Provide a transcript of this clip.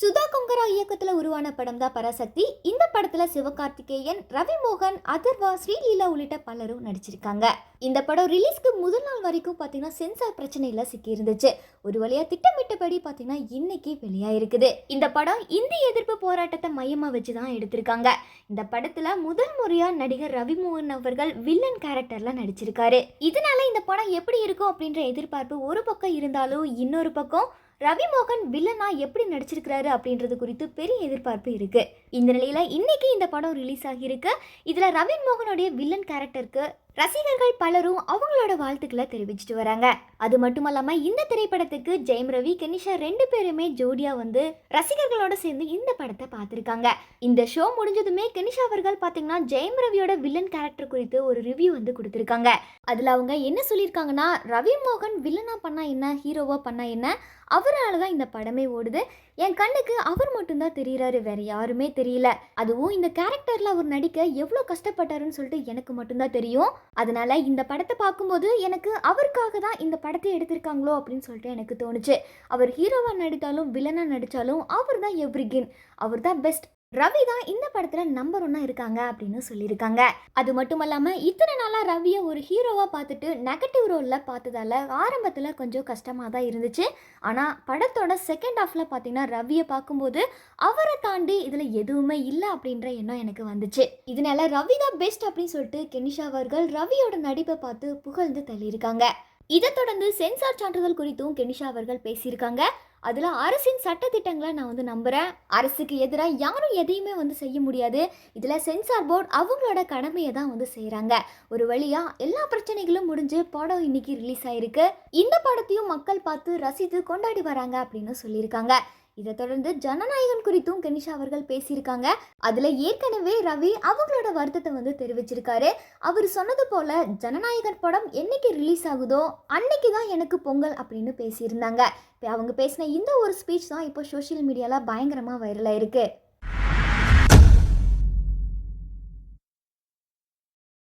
சுதா கொங்கரா இயக்கத்துல உருவான படம் தான் பராசக்தி. இந்த படத்துல சிவகார்த்திகேயன், ரவி மோகன், அதர்வா, ஸ்ரீலீலா உள்ளிட்ட பலரும் நடிச்சிருக்காங்க. இந்த படம் ரிலீஸ்க்கு முதல் நாள் வரைக்கும் பாத்தீங்கன்னா சென்சார் பிரச்சனையில சிக்கி இருந்துச்சு. ஒரு வழியா திட்டமிட்டபடி பாத்தீங்கன்னா இன்னைக்கு வெளியாயிருக்குது. இந்த படம் இந்திய எதிர்ப்பு போராட்டத்தை மையமா வச்சுதான் எடுத்திருக்காங்க. இந்த படத்துல முதல் முறையா நடிகர் ரவி மோகன் அவர்கள் வில்லன் கேரக்டர்ல நடிச்சிருக்காரு. இதனால இந்த படம் எப்படி இருக்கும் அப்படின்ற எதிர்பார்ப்பு ஒரு பக்கம் இருந்தாலும், இன்னொரு பக்கம் ரவி மோகன் வில்லனா எப்படி நடிச்சிருக்கிறாரு அப்படின்றது குறித்து பெரிய எதிர்பார்ப்பு இருக்கு. இந்த நிலையில இன்னைக்கு இந்த படம் ரிலீஸ் ஆகியிருக்கு. இதுல ரவி மோகனுடைய வில்லன் கேரக்டருக்கு ரசிகர்கள் பலரும் அவங்களோட வாழ்த்துக்களை தெரிவிச்சிட்டு வராங்க. அது மட்டுமல்லாம இந்த திரைப்படத்துக்கு ஜெயம் ரவி, கெனிஷா ரெண்டு பேருமே ஜோடியா வந்து ரசிகர்களோட சேர்ந்து இந்த படத்தை பார்த்திருக்காங்க. இந்த ஷோ முடிஞ்சதுமே கெனிஷா அவர்கள் பாத்தீங்கன்னா ஜெயம் ரவியோட வில்லன் கேரக்டர் குறித்து ஒரு ரிவ்யூ வந்து கொடுத்திருக்காங்க. அதுல அவங்க என்ன சொல்லியிருக்காங்கன்னா, ரவி மோகன் வில்லனா பண்ணா என்ன, ஹீரோவா பண்ணா என்ன, அவரால் தான் இந்த படமே ஓடுது. என் கண்ணுக்கு அவர் மட்டும்தான் தெரியறாரு, வேற யாருமே தெரியல. அதுவும் இந்த கேரக்டர்ல அவர் நடிக்க எவ்வளோ கஷ்டப்பட்டாருன்னு சொல்லிட்டு எனக்கு மட்டும்தான் தெரியும். அதனால இந்த படத்தை பார்க்கும்போது எனக்கு அவருக்காக தான் இந்த படத்தை எடுத்திருக்காங்களோ அப்படின்னு சொல்லிட்டு எனக்கு தோணுச்சு. அவர் ஹீரோவா நடித்தாலும் வில்லனா நடித்தாலும் அவர் தான் எவ்ரிகின், அவர் தான் பெஸ்ட். ரவி தான் இந்த படத்துல நம்பர் 1 இருக்காங்க அப்படின்னு சொல்லியிருக்காங்க. அது மட்டும் இல்லாம இத்தனை நாளா ரவியை ஒரு ஹீரோவா பார்த்துட்டு நெகட்டிவ் ரோல்ல பார்த்ததால ஆரம்பத்துல கொஞ்சம் கஷ்டமா தான் இருந்துச்சு. ஆனா படத்தோட செகண்ட் ஹாஃப்ல பார்த்தீங்கன்னா ரவியை பார்க்கும்போது அவரை தாண்டி இதுல எதுவுமே இல்லை அப்படின்ற எண்ணம் எனக்கு வந்துச்சு. இதனால ரவி தான் பெஸ்ட் அப்படின்னு சொல்லிட்டு கெனிஷா அவர்கள் ரவியோட நடிப்பை பார்த்து புகழ்ந்து தள்ளியிருக்காங்க. இதை தொடர்ந்து சென்சார் சான்றிதழ் குறித்தும் கெனிஷா அவர்கள் பேசியிருக்காங்க. அதில் அரசின் சட்டத்திட்டங்களை நான் வந்து நம்புகிறேன். அரசுக்கு எதிராக யாரும் எதையுமே வந்து செய்ய முடியாது. இதில் சென்சார் போர்டு அவங்களோட கடமையை தான் வந்து செய்கிறாங்க. ஒரு வழியாக எல்லா பிரச்சனைகளும் முடிஞ்சு படம் இன்னைக்கு ரிலீஸ் ஆயிருக்கு. இந்த படத்தையும் மக்கள் பார்த்து ரசித்து கொண்டாடி வராங்க அப்படின்னு சொல்லியிருக்காங்க. இதை தொடர்ந்து ஜனநாயகன் குறித்தும் கெனிஷா அவர்கள் பேசியிருக்காங்க. அதில் ஏற்கனவே ரவி அவங்களோட வருத்தத்தை வந்து தெரிவிச்சிருக்காரு. அவர் சொன்னது போல ஜனநாயகன் படம் என்னைக்கு ரிலீஸ் ஆகுதோ அன்னைக்கு தான் எனக்கு பொங்கல் அப்படின்னு பேசியிருந்தாங்க. அவங்க பேசின இந்த ஒரு ஸ்பீச் தான் இப்போ சோஷியல் மீடியாவில் பயங்கரமாக வைரலாக இருக்குது.